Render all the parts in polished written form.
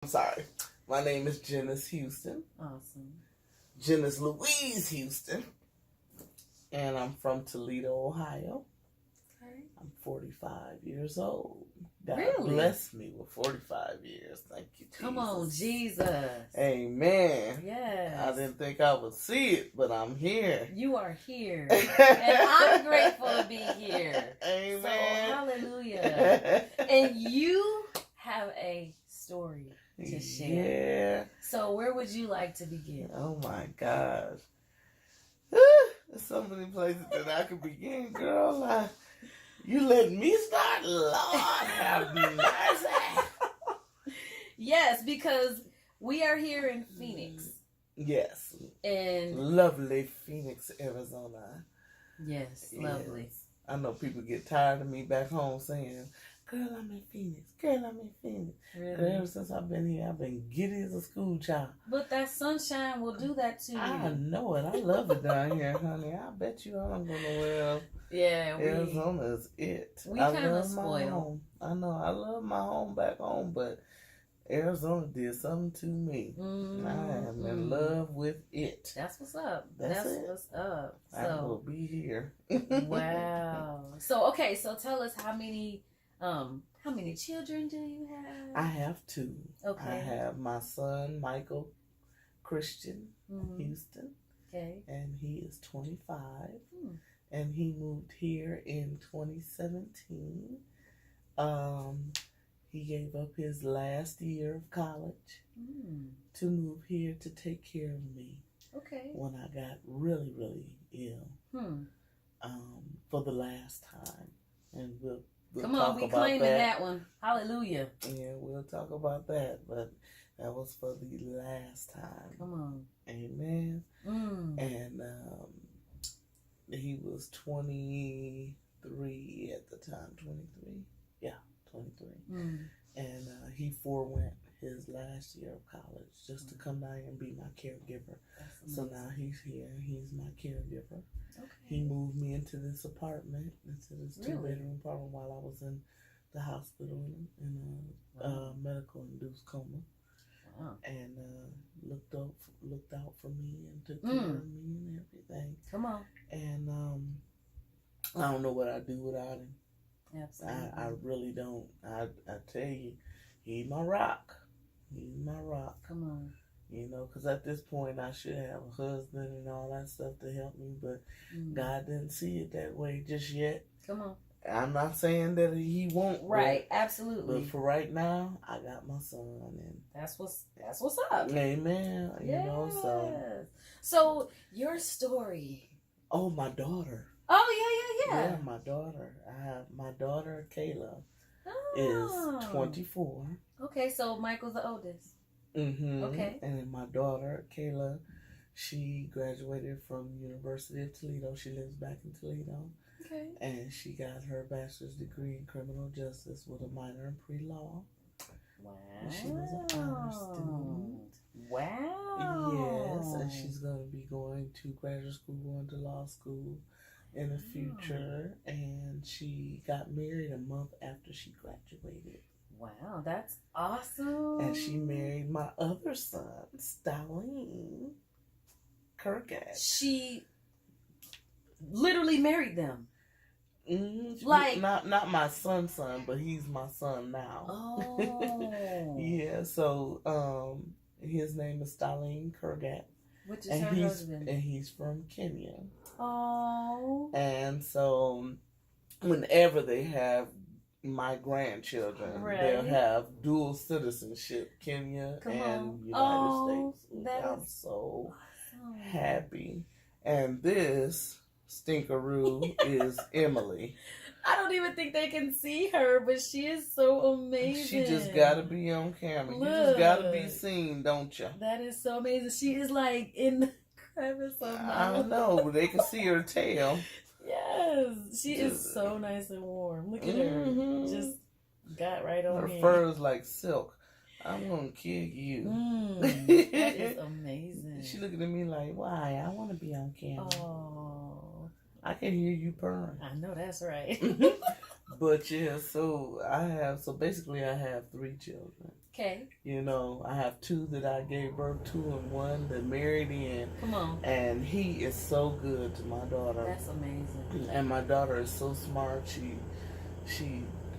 I'm sorry. My name is Jennis Houston. Awesome. Jennis Louise Houston. And I'm from Toledo, Ohio. Okay. I'm 45 years old. God Really? bless me with 45 years. Thank you, Jesus. Come on, Jesus. Amen. Yes. I didn't think I would see it, but I'm here. You are here. And I'm grateful to be here. Amen. So, hallelujah. And you have a story to share. Yeah. So, where would you like to begin? Oh, my gosh. There's so many places that I could begin, girl. You let me start? Lord have mercy. Yes, because we are here in Phoenix. Yes. And lovely Phoenix, Arizona. yes, lovely. Yes. I know people get tired of me back home saying, girl, I'm in Phoenix. Girl, I'm in Phoenix. Really? Ever since I've been here, I've been giddy as a school child. But that sunshine will do that to you. I know it. I love it down here, honey. I bet you I don't go nowhere else. Yeah, Arizona is it. We I kind of love my spoiled. home. I know. I love my home back home, but Arizona did something to me. Mm-hmm. I am in love with it. That's what's up. That's it. What's up. I will be here. Wow. So tell us how many children do you have? I have two. Okay. I have my son Michael Christian Houston. Okay. And he is 25. Hmm. And he moved here in 2017. He gave up his last year of college to move here to take care of me. Okay. When I got really, really ill. For the last time. And we'll Come talk on, we about claiming that one. Hallelujah. Yeah, we'll talk about that. But that was for the last time. Come on. Amen. And he was 23 at the time. 23? Yeah, 23. And he forewent his last year of college just to come down here and be my caregiver. So now he's here. He's my caregiver. Okay. He moved me into this apartment, into this two-bedroom apartment while I was in the hospital in a medical-induced coma. Wow. And looked out for me and took care of me and everything. Come on. And I don't know what I'd do without him. Absolutely. I really don't. I tell you, he's my rock. He's my rock. Come on. You know, because at this point I should have a husband and all that stuff to help me, but God didn't see it that way just yet. Come on. I'm not saying that he won't. Right, absolutely. But for right now, I got my son, and that's what's up. Amen. You know, so your story. Oh, my daughter. Oh yeah. Yeah, my daughter. I have my daughter Kayla is 24. Okay, so Michael's the oldest. Okay. And then my daughter Kayla, she graduated from University of Toledo. She lives back in Toledo. Okay. And she got her bachelor's degree in criminal justice with a minor in pre-law. Wow. And she was an honor student. Wow. Yes, and she's going to be going to graduate school, going to law school in the future. And she got married a month after she graduated. Wow, that's awesome. And she married my other son, Starlene Kirkat. She literally married them. Like not my son's son, but he's my son now. Oh. Yeah, so his name is Starlene Kirkat. Which is her husband. And he's from Kenya. Oh. And so whenever they have my grandchildren, they'll have dual citizenship, Kenya and United States. I'm so happy. And this stinkeroo is Emily. I don't even think they can see her, but she is so amazing. She just gotta be on camera. Look, you just gotta be seen, don't you? That is so amazing. She is like in the crevice of my I know, but they can see her tail. Yes, she is so nice and warm. Look at her. Just got right on her in. fur is like silk. I'm gonna kill you. That is amazing. She looking at me like, why? I want to be on camera. Oh, I can hear you purring. I know that's right. But yeah, so basically I have 3 children. Okay. You know, I have 2 that I gave birth to and 1 that married in. Come on. And he is so good to my daughter. That's amazing. And my daughter is so smart.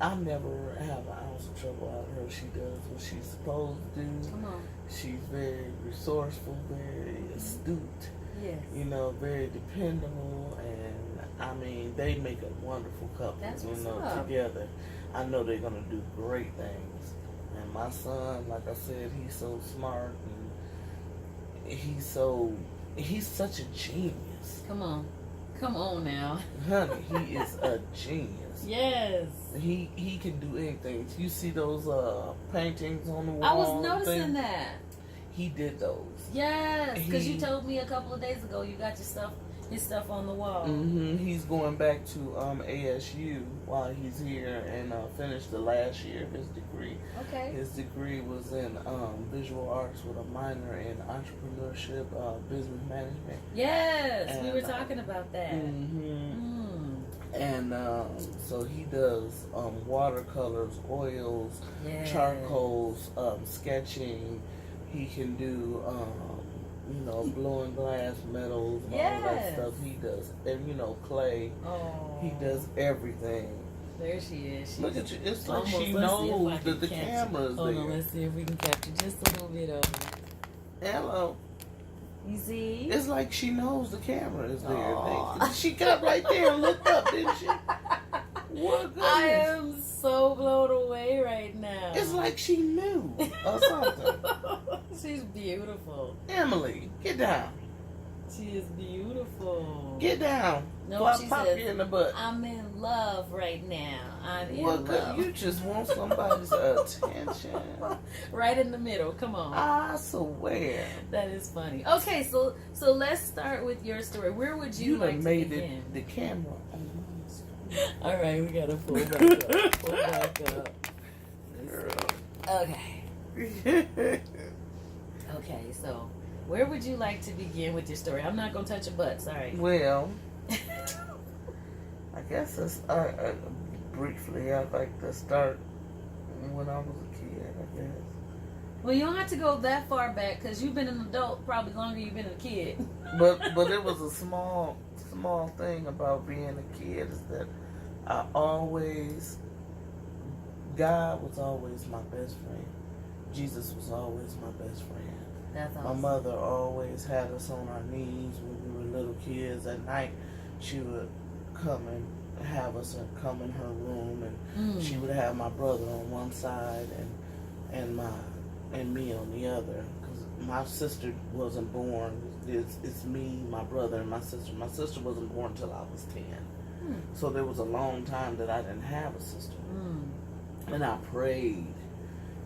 I never have an ounce of trouble out of her. She does what she's supposed to do. Come on. She's very resourceful, very astute. Yes. You know, very dependable, and I mean, they make a wonderful couple. That's what's up. Together. I know they're gonna do great things. And my son, like I said, he's so smart, and he's such a genius. Come on now, Honey, he is a genius. Yes. He can do anything. You see those paintings on the wall? I was noticing that. He did those. Yes, because you told me a couple of days ago you got his stuff on the wall. Mm-hmm. He's going back to ASU while he's here and finished the last year of his degree. Okay. His degree was in visual arts with a minor in entrepreneurship, business management. Yes, and, we were talking about that. Mm-hmm. And so he does watercolors, oils, charcoals, sketching. He can do, blowing glass, metals, and all that stuff. He does, and clay. Oh. He does everything. There she is. Look at you. It's like she knows that the camera's there. Hold on, let's see if we can capture just a little bit of it. Hello. You see? It's like she knows the camera is there. She got right there and looked up, didn't she? What goodness. I am so blown away right now. It's like she knew or something. She's beautiful. Emily, get down. She is beautiful. Get down. No, she pop says, you in the butt. I'm in love right now. I'm in love. You just want somebody's attention. Right in the middle. Come on. I swear. That is funny. Okay, so let's start with your story. Where would you like to made begin? the camera. All right, we gotta pull back up. Pull back up. Okay. Okay, so where would you like to begin with your story? I'm not gonna touch your butt. Sorry. Well, I guess it's briefly. I'd like to start when I was a kid. I guess. Well, you don't have to go that far back because you've been an adult probably longer than you've been a kid. But it was a small thing about being a kid is that God was always my best friend. Jesus was always my best friend. That's awesome. My mother always had us on our knees when we were little kids. At night, she would come and have us come in her room, and she would have my brother on one side and me on the other. Because my sister wasn't born. It's me, my brother, and my sister. My sister wasn't born until I was 10. So there was a long time that I didn't have a sister. And I prayed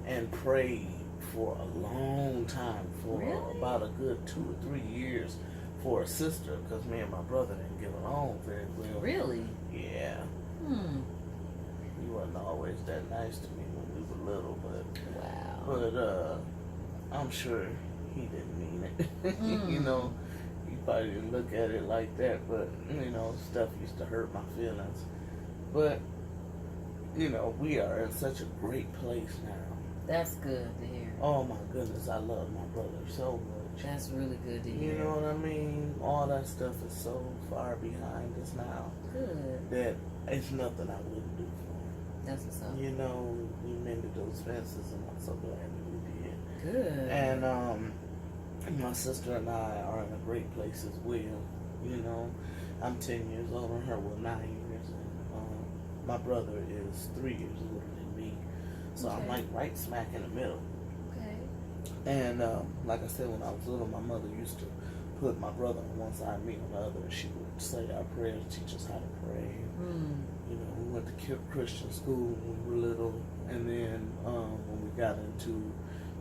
and prayed for a long time, for about a good 2 or 3 years for a sister, because me and my brother didn't get along very well. Really? Yeah. He wasn't always that nice to me when we were little, but I'm sure he didn't mean it. He probably didn't look at it like that, but stuff used to hurt my feelings. But we are in such a great place now. That's good to hear. Oh my goodness, I love my brother so much. That's really good to hear. You know what I mean? All that stuff is so far behind us now. Good. That it's nothing I wouldn't do for him. That's what's up. We mended those fences, and I'm so glad that we did. Good. And my sister and I are in a great place as well. I'm 10 years older than her, 9 years, and my brother is 3 years older than me. So I'm like right smack in the middle. Okay. And like I said, when I was little, my mother used to put my brother on one side, me on the other, and she would say our prayers, teach us how to pray. We went to Christian school when we were little, and then when we got into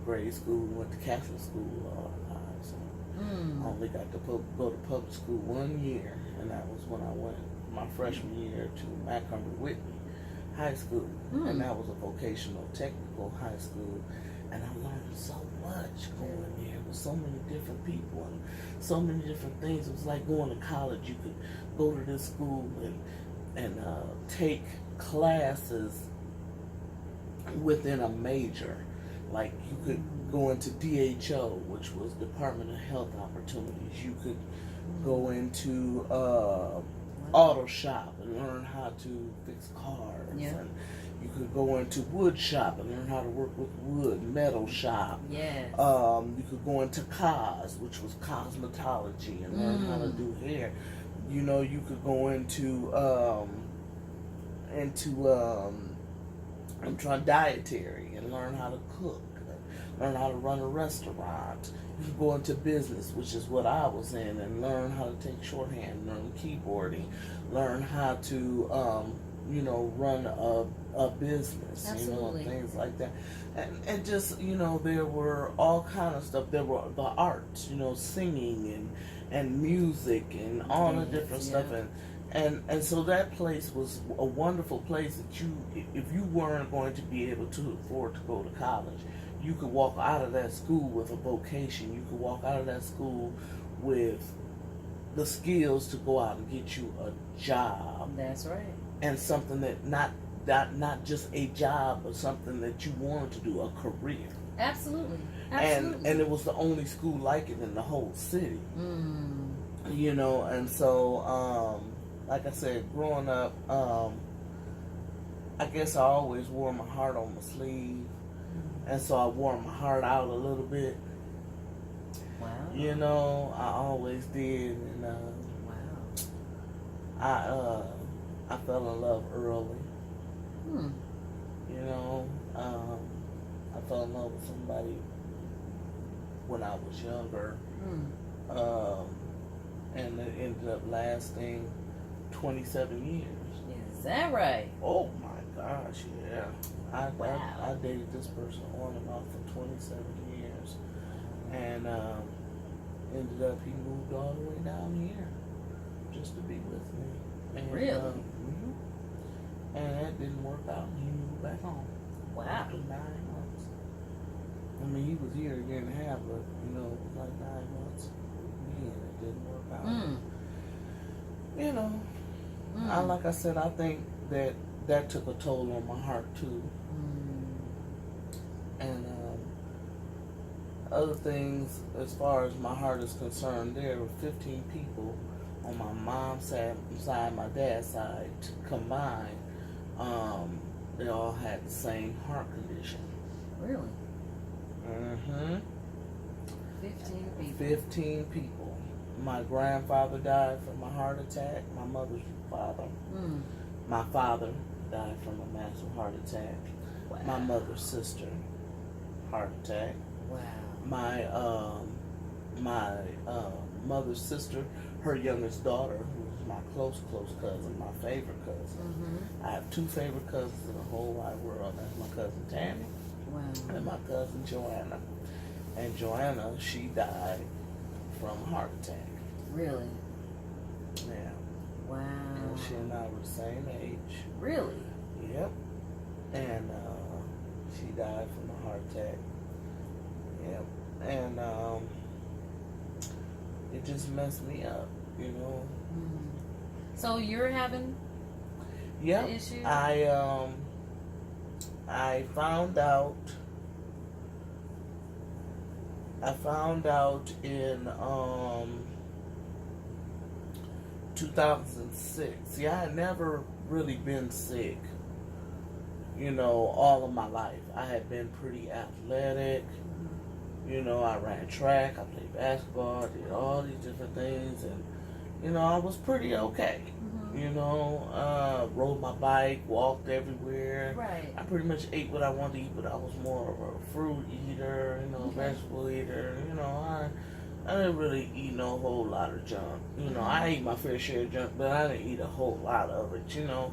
grade school, we went to Catholic school all our lives. I only got to go to public school 1 year, and that was when I went my freshman year to Montgomery Whitney High School, and that was a vocational technical high school, and I learned so much going there with so many different people and so many different things. It was like going to college. You could go to this school and take classes within a major. Like you could go into DHO, which was Department of Health Opportunities. You could go into auto shop and learn how to fix cars. Yeah. And you could go into wood shop and learn how to work with wood, metal shop. Yes. You could go into COS, which was cosmetology, and learn how to do hair. You know, you could go into dietary and learn how to cook, learn how to run a restaurant. You could go into business, which is what I was in, and learn how to take shorthand, learn keyboarding, learn how to run a business. Absolutely. You know, things like that. And just, there were all kind of stuff. There were the arts, singing and music and all the different stuff. And so that place was a wonderful place that if you weren't going to be able to afford to go to college, you could walk out of that school with a vocation. You could walk out of that school with the skills to go out and get you a job. That's right. And something that not just a job, but something that you wanted to do, a career. Absolutely. And it was the only school like it in the whole city. And so like I said, growing up, I guess I always wore my heart on my sleeve, and so I wore my heart out a little bit. Wow. I always did, and wow. I fell in love early. I fell in love with somebody when I was younger, and it ended up lasting 27 years. Is that right? Oh my gosh, yeah. I dated this person on and off for 27 years, and ended up he moved all the way down here just to be with me. And, really? And that didn't work out, and he moved back home. Wow. After 9 months. I mean, he was here a year and a half, but it was like 9 months. And it didn't work out. Like I said, I think that took a toll on my heart too. And other things, as far as my heart is concerned, there were 15 people on my mom's side, my dad's side combined. They all had the same heart condition. Really? 15 people. 15 people. My grandfather died from a heart attack. My mother's father. My father died from a massive heart attack. Wow. My mother's sister, heart attack. Wow. My mother's sister, her youngest daughter, who was my close cousin, my favorite cousin. I have 2 favorite cousins in the whole wide world. That's my cousin Tammy. Wow. And my cousin Joanna. And Joanna, she died from a heart attack. Really? Yeah. Wow. And she and I were the same age. Really? Yep. And she died from a heart attack. Yep. And it just messed me up, So you're having Yep. the issue? I found out in 2006. See, I had never really been sick, all of my life. I had been pretty athletic. I ran track, I played basketball, I did all these different things, and I was pretty okay. Rode my bike, walked everywhere. Right. I pretty much ate what I wanted to eat, but I was more of a fruit eater, vegetable eater. I didn't really eat no whole lot of junk. I ate my fair share of junk, but I didn't eat a whole lot of it, Right.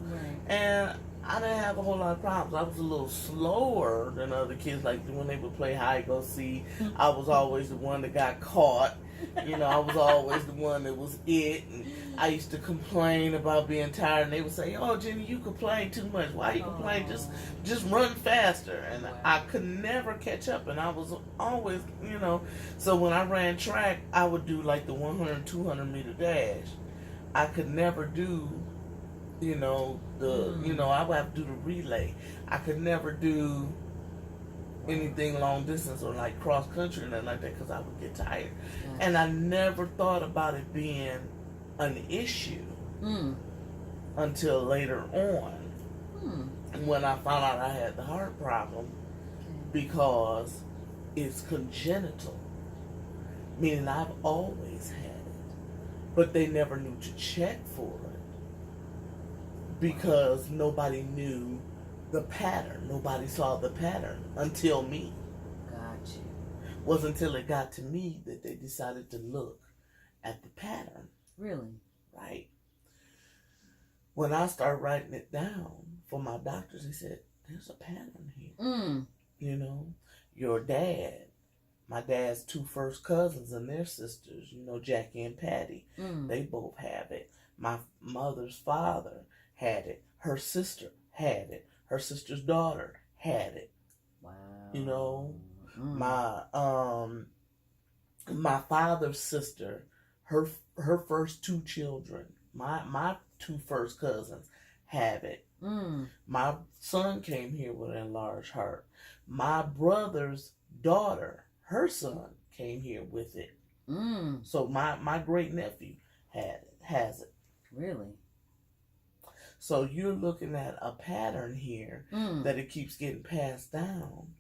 And I didn't have a whole lot of problems. I was a little slower than other kids. Like when they would play hide go seek, I was always the one that got caught. I was always the one that was it. And I used to complain about being tired, and they would say, "Oh, Jenny, you complain too much. Why you complain? Just run faster." And I could never catch up, and I was always, So when I ran track, I would do like the 100, 200 meter dash. I could never do You know, I would have to do the relay. I could never do anything long distance or like cross country or nothing like that because I would get tired. And I never thought about it being an issue until later on when I found out I had the heart problem because it's congenital, meaning I've always had it, but they never knew to check for it because nobody knew the pattern. Nobody saw the pattern until me. Got you. Wasn't until it got to me that they decided to look at the pattern. Really? Right. When I started writing it down for my doctors, they said, there's a pattern here. You know, your dad, my dad's 2 first cousins and their sisters, you know, Jackie and Patty, they both have it. My mother's father had it. Her sister had it. Her sister's daughter had it. Wow. You know, my father's sister, her first 2 children, my 2 first cousins have it. My son came here with an enlarged heart. My brother's daughter, her son came here with it. So my great nephew has it. Really? So you're looking at a pattern here that it keeps getting passed down.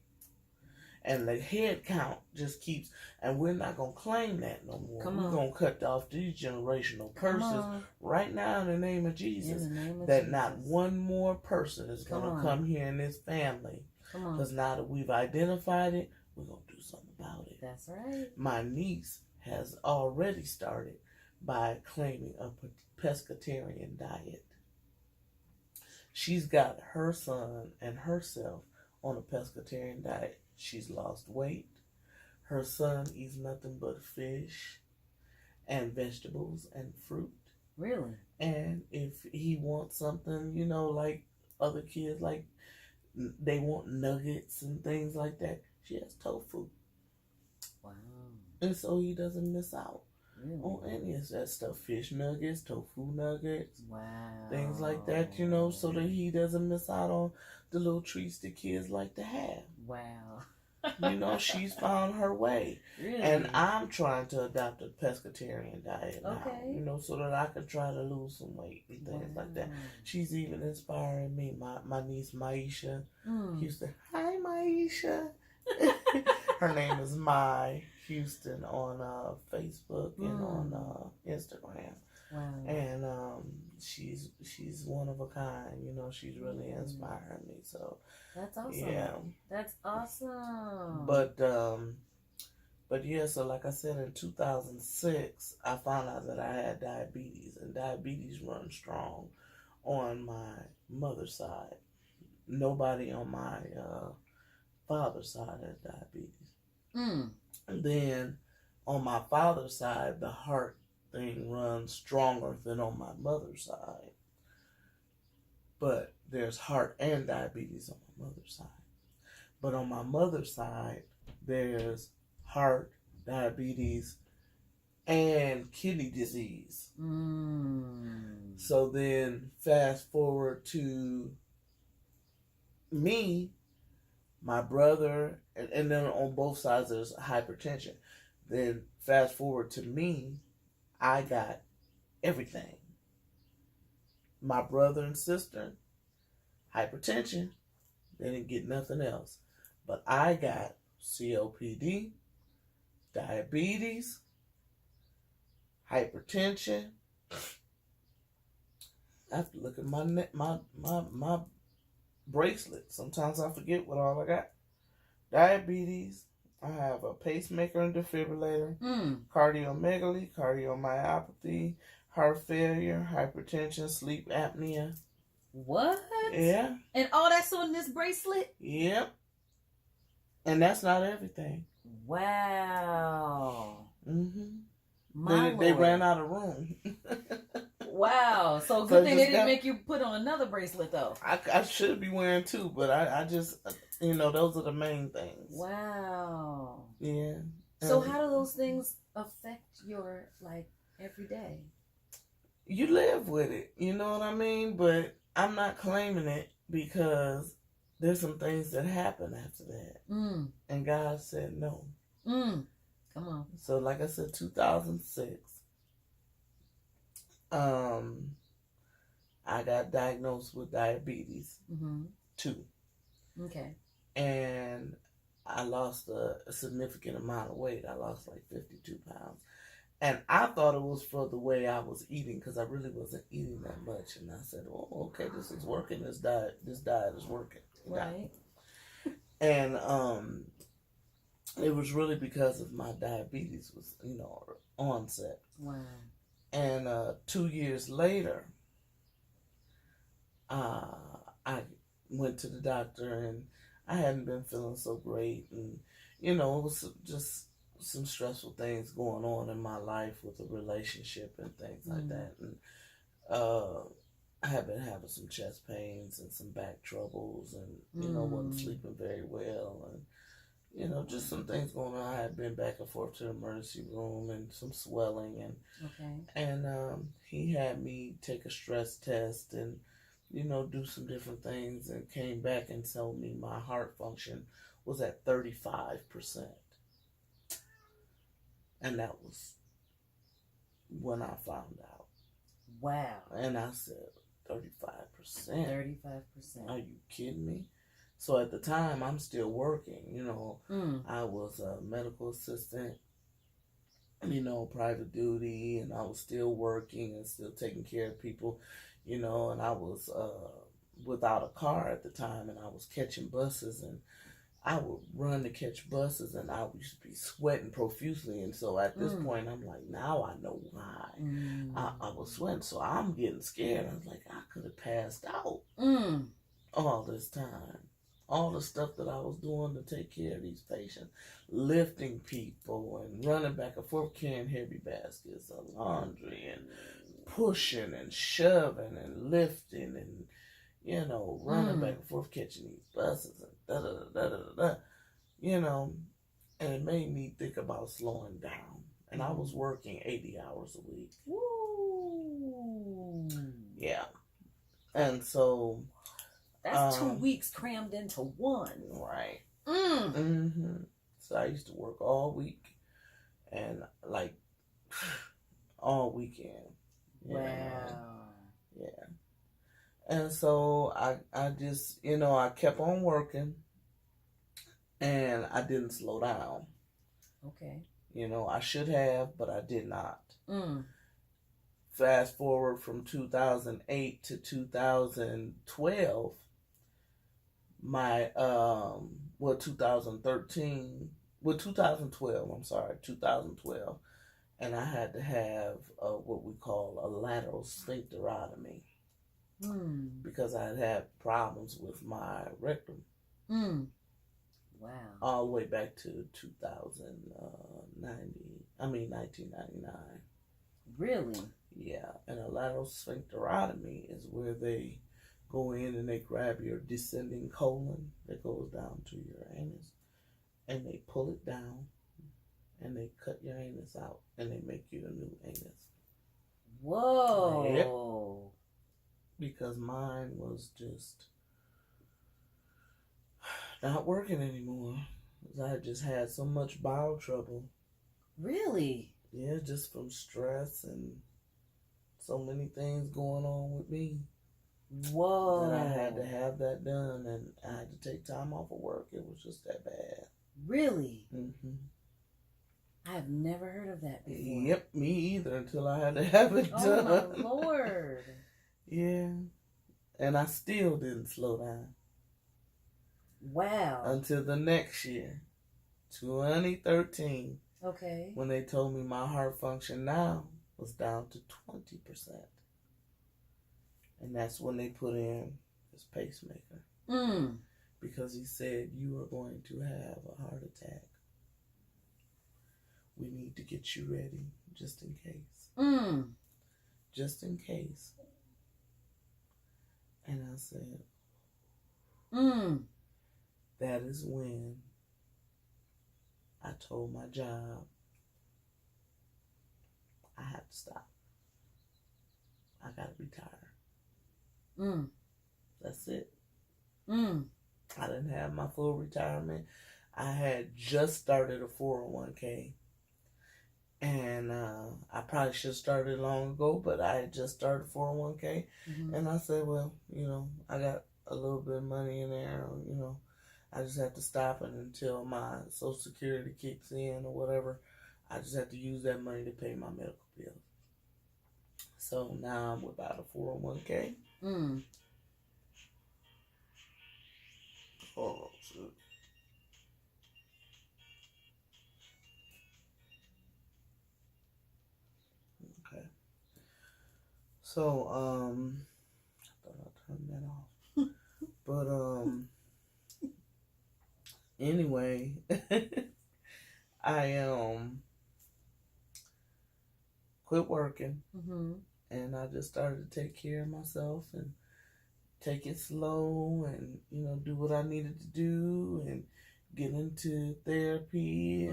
And the head count just keeps, and we're not going to claim that no more. We're going to cut off these generational curses right now in the name of Jesus. That not one more person is going to come here in this family. Because now that we've identified it, we're going to do something about it. That's right. My niece has already started by claiming a pescatarian diet. She's got her son and herself on a pescatarian diet. She's lost weight. Her son eats nothing but fish and vegetables and fruit. Really? And if he wants something, you know, like other kids, like they want nuggets and things like that, she has tofu. Wow. And so he doesn't miss out. Really? On any of that stuff. Fish nuggets, tofu nuggets. Wow. Things like that, you know, so that he doesn't miss out on the little treats that kids like to have. Wow. You know, she's found her way. Really? And I'm trying to adopt a pescatarian diet now, Okay. you know, so that I can try to lose some weight and things like that. She's even inspiring me. My niece Maisha Houston. Hi, Maisha. Her name is Mai Houston on Facebook and on Instagram. Wow. And she's one of a kind, you know, she's really inspiring me. So that's awesome. Yeah. That's awesome. But yeah, so like I said, in 2006 I found out that I had diabetes, and diabetes runs strong on my mother's side. Nobody on my father's side has diabetes. And then on my father's side, the heart thing runs stronger than on my mother's side. But there's heart and diabetes on my mother's side. But on my mother's side, there's heart, diabetes, and kidney disease. So then fast forward to me, my brother, and then on both sides there's hypertension. Then fast forward to me, I got everything. My brother and sister, hypertension, they didn't get nothing else. But I got COPD, diabetes, hypertension. I have to look at my bracelet. Sometimes I forget what all I got. Diabetes. I have a pacemaker and defibrillator, cardiomegaly, cardiomyopathy, heart failure, hypertension, sleep apnea. What? Yeah. And all that's on this bracelet? Yep. And that's not everything. Wow. They ran out of room. Wow. So good thing they didn't make you put on another bracelet, though. I should be wearing 2, but I just, you know, those are the main things. Wow. Yeah. So how do those things affect your, like, everyday? you live with it. You know what I mean? But I'm not claiming it because there's some things that happen after that. And God said no. Come on. So like I said, 2006, I got diagnosed with diabetes 2. Okay. And I lost a significant amount of weight. I lost like 52 pounds. And I thought it was for the way I was eating because I really wasn't eating that much. And I said, "Oh, okay, this is working. This diet is working." Right. And it was really because of my diabetes was, onset. Wow. And 2 years later, I went to the doctor and I hadn't been feeling so great. And, it was just some stressful things going on in my life with a relationship and things like that. And I had been having some chest pains and some back troubles and, wasn't sleeping very well. And, just some things going on. I had been back and forth to the emergency room and some swelling. And he had me take a stress test and, do some different things and came back and told me my heart function was at 35%. And that was when I found out. Wow. And I said, 35%? 35%. Are you kidding me? So at the time, I'm still working. I was a medical assistant, private duty, and I was still working and still taking care of people, and I was without a car at the time, and I was catching buses, and I would run to catch buses, and I used to be sweating profusely. And so at this point, I'm like, now I know why I was sweating. So I'm getting scared. I was like, I could have passed out all this time. All the stuff that I was doing to take care of these patients, lifting people and running back and forth, carrying heavy baskets of laundry and pushing and shoving and lifting and, running back and forth, catching these buses and and it made me think about slowing down. And I was working 80 hours a week. Woo! Yeah. And so... That's 2 weeks crammed into one. Right. So I used to work all week and like all weekend. Wow. Yeah. And so I just, I kept on working and I didn't slow down. Okay. I should have, but I did not. Fast forward from 2008 to 2012, my 2012, and I had to have what we call a lateral sphincterotomy because I had problems with my rectum. Wow. All the way back to 1999. Really? Yeah, and a lateral sphincterotomy is where they go in and they grab your descending colon that goes down to your anus, and they pull it down, and they cut your anus out, and they make you a new anus. Whoa! Yep. Because mine was just not working anymore. I just had so much bowel trouble. Really? Yeah, just from stress and so many things going on with me. Whoa. That I had to have that done, and I had to take time off of work. It was just that bad. Really? I have never heard of that before. Yep, me either, until I had to have it done. Oh, my Lord. Yeah. And I still didn't slow down. Wow. Until the next year, 2013. Okay. When they told me my heart function now was down to 20%. And that's when they put in this pacemaker. Because he said, you are going to have a heart attack. We need to get you ready, just in case. Just in case. And I said, that is when I told my job I have to stop. I gotta retire. That's it. I didn't have my full retirement. I had just started a 401k. And I probably should have started long ago, but I had just started 401k. And I said, well, I got a little bit of money in there. I just have to stop it until my Social Security kicks in or whatever. I just have to use that money to pay my medical bills. So now I'm without a 401k. Oh, shoot. Okay. So, I thought I turned that off. But, anyway, I, quit working. And I just started to take care of myself and take it slow and, do what I needed to do and get into therapy.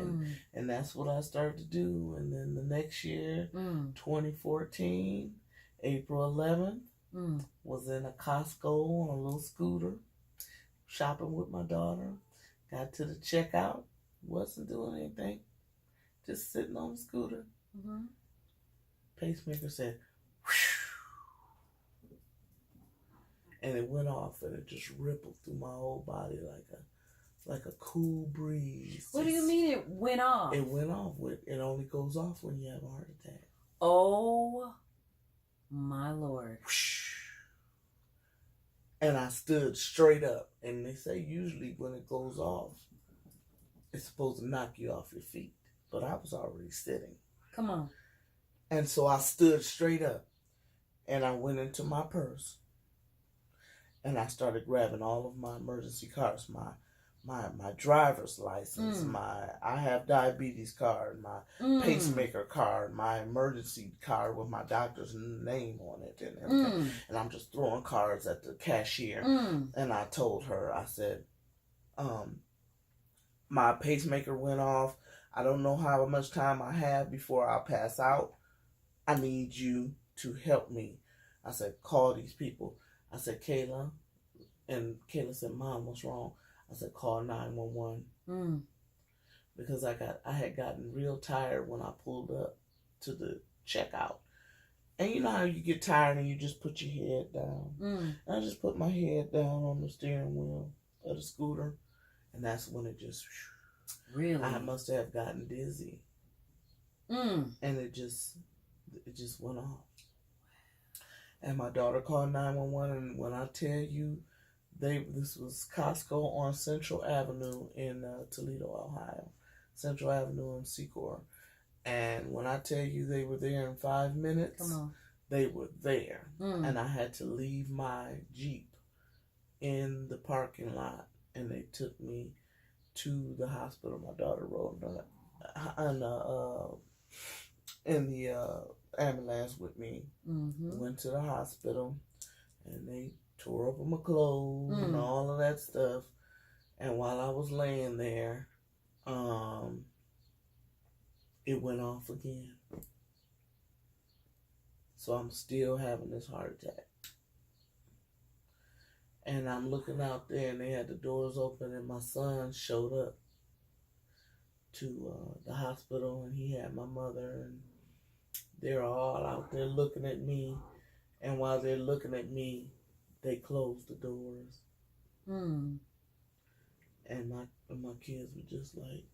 And that's what I started to do. And then the next year, 2014, April 11th, was in a Costco on a little scooter, shopping with my daughter. Got to the checkout, wasn't doing anything, just sitting on the scooter. Pacemaker said, and it went off, and it just rippled through my whole body like a cool breeze. What do you mean it went off? It went off. It only goes off when you have a heart attack. Oh my Lord! And I stood straight up, and they say usually when it goes off, it's supposed to knock you off your feet, but I was already sitting. Come on. And so I stood straight up, and I went into my purse. And I started grabbing all of my emergency cards, my driver's license, I have diabetes card, my pacemaker card, my emergency card with my doctor's name on it and everything. And I'm just throwing cards at the cashier. And I told her, I said, my pacemaker went off. I don't know how much time I have before I pass out. I need you to help me. I said, call these people. I said, Kayla. And Kayla said, Mom, what's wrong? I said, call 911. Because I had gotten real tired when I pulled up to the checkout. And you know how you get tired and you just put your head down. I just put my head down on the steering wheel of the scooter. And that's when it just... Really? I must have gotten dizzy. And it just went off. And my daughter called 911, and when I tell you, this was Costco on Central Avenue in Toledo, Ohio. Central Avenue in Secor. And when I tell you they were there in 5 minutes, they were there. And I had to leave my Jeep in the parking lot, and they took me to the hospital. My daughter rode in the ambulance with me. Went to the hospital, and they tore up my clothes and all of that stuff. And while I was laying there, it went off again. So I'm still having this heart attack. And I'm looking out there, and they had the doors open, and my son showed up to the hospital, and he had my mother, and they're all out there looking at me. And while they're looking at me, they closed the doors. And my kids were just like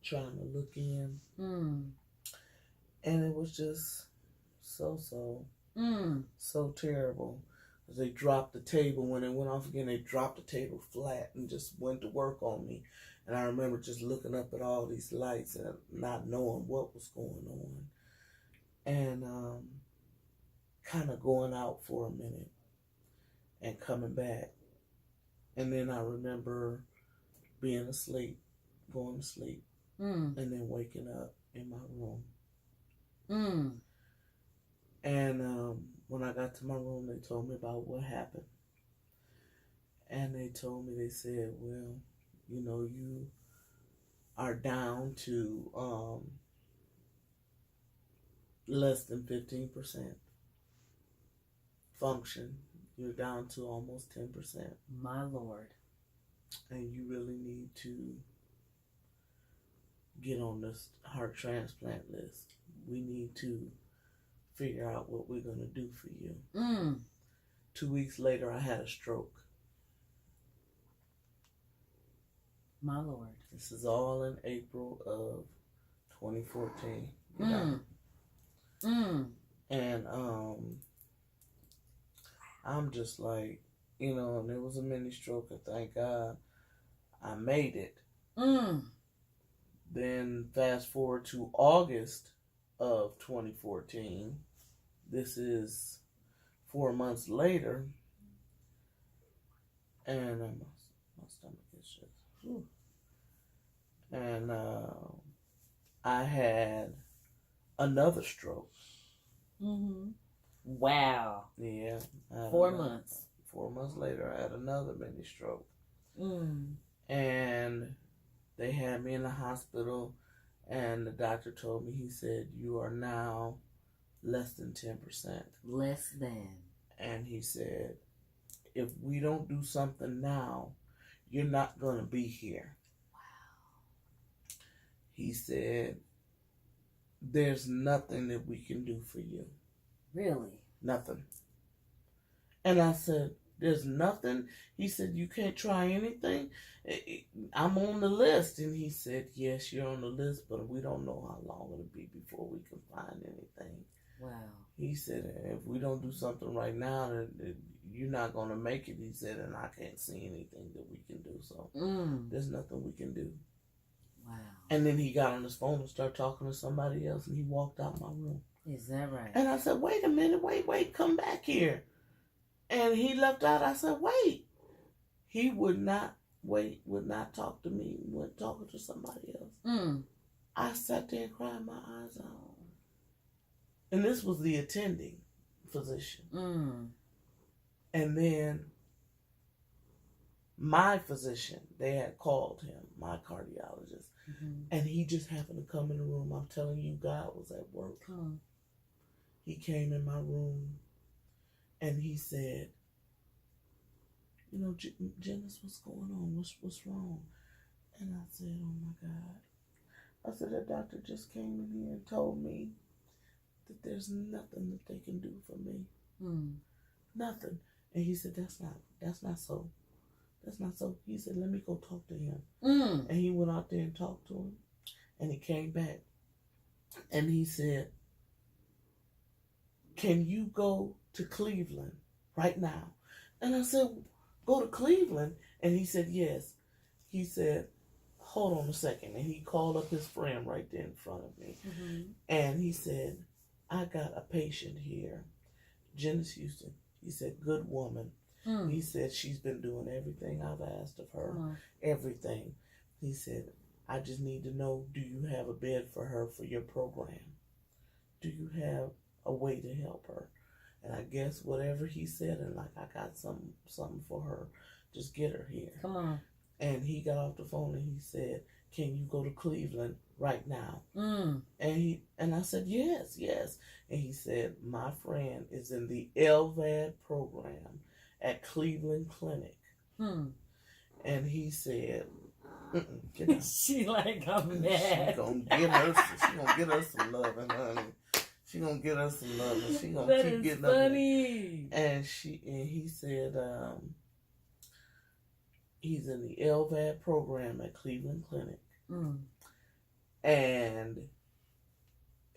trying to look in. And it was just so terrible. They dropped the table. When it went off again, they dropped the table flat and just went to work on me. And I remember just looking up at all these lights and not knowing what was going on. And kind of going out for a minute and coming back. And then I remember being asleep, going to sleep, and then waking up in my room. And when I got to my room, they told me about what happened. And they told me, they said, well, you are down to less than 15%. function. You're down to almost 10%. My Lord. And you really need to get on this heart transplant list. We need to figure out what we're going to do for you. 2 weeks later, I had a stroke. My Lord. This is all in April of 2014. You know? And I'm just like, you know, and it was a mini stroke, and thank God I made it. Then fast forward to August of 2014. This is 4 months later, and my stomach is just, whew. And I had another stroke. Wow. Yeah. 4 months. 4 months later, I had another mini stroke. And they had me in the hospital, and the doctor told me, he said, you are now less than 10%. Less than. And he said, if we don't do something now, you're not going to be here. Wow. He said, there's nothing that we can do for you. Really? Nothing. And I said, there's nothing? He said, you can't try anything? I'm on the list. And he said, yes, you're on the list, but we don't know how long it'll be before we can find anything. Wow. He said, if we don't do something right now, you're not going to make it. He said, and I can't see anything that we can do. So there's nothing we can do. Wow. And then he got on his phone and started talking to somebody else, and he walked out my room. Is that right? And I said, wait a minute, wait, come back here. And he left out. I said, wait. He would not wait, would not talk to me, went talking to somebody else. I sat there and cried my eyes out. And this was the attending physician. And then my physician, they had called him, my cardiologist. And he just happened to come in the room. I'm telling you, God was at work. He came in my room and he said, you know, Jennis, what's going on? What's wrong? And I said, oh my God. I said, that doctor just came in here and told me that there's nothing that they can do for me. Nothing. And he said, that's not so. That's not so. He said, let me go talk to him. And he went out there and talked to him. And he came back. And he said, can you go to Cleveland right now? And I said, go to Cleveland? And he said, yes. He said, hold on a second. And he called up his friend right there in front of me. And he said, I got a patient here, Jennis Houston. He said, good woman. He said, she's been doing everything I've asked of her. Everything. He said, I just need to know, do you have a bed for her for your program? Do you have a way to help her? And I guess whatever he said, and like, I got something for her. Just get her here. Come on. And he got off the phone and he said, can you go to Cleveland right now? And I said, yes. And he said, my friend is in the LVAD program at Cleveland Clinic. And he said, get out. She like, I'm mad. She gonna get her some loving, honey. She gonna get her some loving. She gonna keep getting funny. And he said, he's in the LVAD program at Cleveland Clinic. And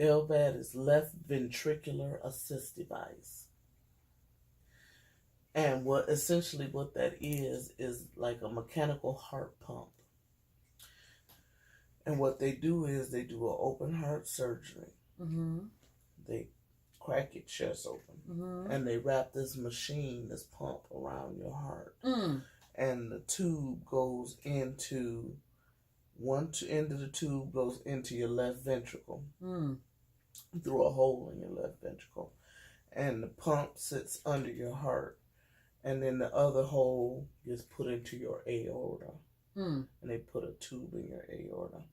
LVAD is left ventricular assist device. And what that is like a mechanical heart pump. And what they do is they do an open heart surgery. They crack your chest open. And they wrap this machine, this pump around your heart. And the tube goes into, end of the tube goes into your left ventricle. Through a hole in your left ventricle. And the pump sits under your heart. And then the other hole gets put into your aorta. And they put a tube in your aorta.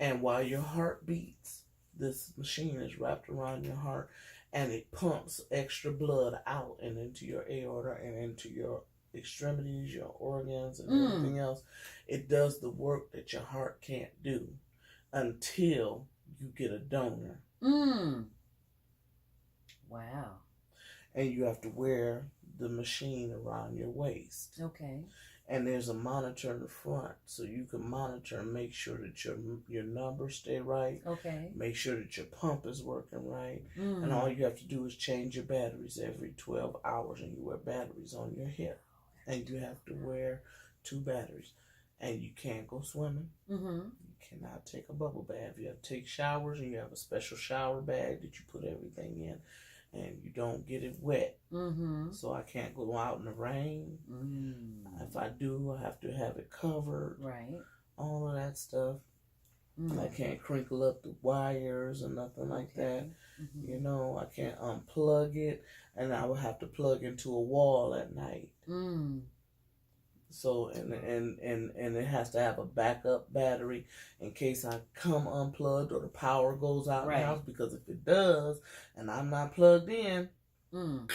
And while your heart beats, this machine is wrapped around your heart. and it pumps extra blood out and into your aorta and into your extremities, your organs, and everything else. It does the work that your heart can't do until you get a donor. Wow. And you have to wear the machine around your waist. Okay. And there's a monitor in the front, so you can monitor and make sure that your numbers stay right. Okay. Make sure that your pump is working right. And all you have to do is change your batteries every 12 hours, and you wear batteries on your hip. And you have to wear 2 batteries. And you can't go swimming. You cannot take a bubble bath. You have to take showers, and you have a special shower bag that you put everything in. And you don't get it wet. So I can't go out in the rain. If I do, I have to have it covered. Right. All of that stuff. I can't crinkle up the wires or nothing like that. You know, I can't unplug it. And I would have to plug into a wall at night. So, and it has to have a backup battery in case I come unplugged or the power goes out in the house. Because if it does, and I'm not plugged in, I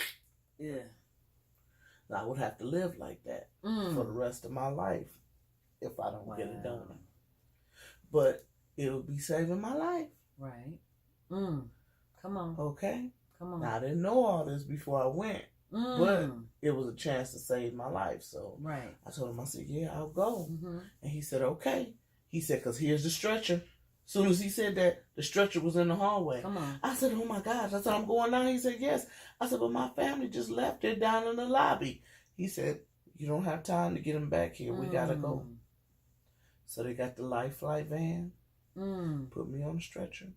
would have to live like that for the rest of my life if I don't get a donor. But it would be saving my life. Right. Come on. Okay? Come on. Now, I didn't know all this before I went. But it was a chance to save my life. So I told him, I said, yeah, I'll go. And he said, okay. He said, because here's the stretcher. As soon as he said that, the stretcher was in the hallway. Come on. I said, oh my gosh. I said, I'm going down. He said, yes. I said, but my family just left it down in the lobby. He said, you don't have time to get them back here. We got to go. So they got the Life Flight van, put me on the stretcher.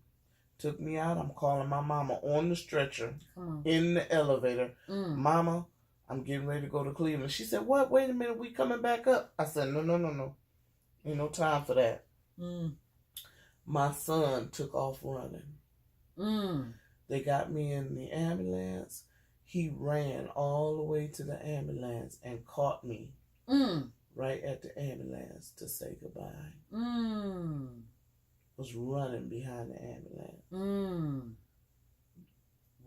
Took me out. I'm calling my mama on the stretcher in the elevator. Mama, I'm getting ready to go to Cleveland. She said, what? Wait a minute. We coming back up. I said, no. Ain't no time for that. My son took off running. They got me in the ambulance. He ran all the way to the ambulance and caught me right at the ambulance to say goodbye. Was running behind the ambulance.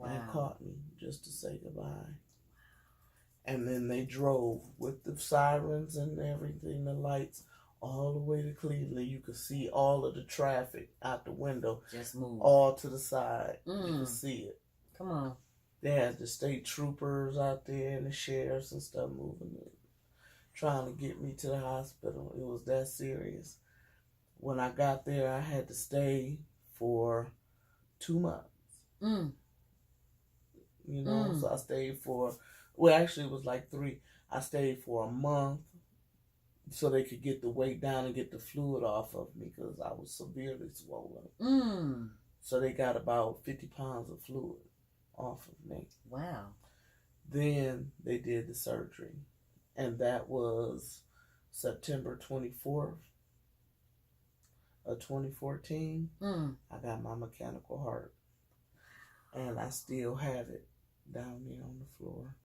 And caught me just to say goodbye. And then they drove with the sirens and everything, the lights, all the way to Cleveland. You could see all of the traffic out the window. Just move. All to the side. You could see it. Come on. They had the state troopers out there and the sheriffs and stuff moving it, trying to get me to the hospital. It was that serious. When I got there, I had to stay for 2 months. You know, so I stayed for, well, actually it was like 3. I stayed for a month so they could get the weight down and get the fluid off of me because I was severely swollen. So they got about 50 pounds of fluid off of me. Wow. Then they did the surgery. And that was September 24th. Of 2014, I got my mechanical heart. And I still have it down there on the floor.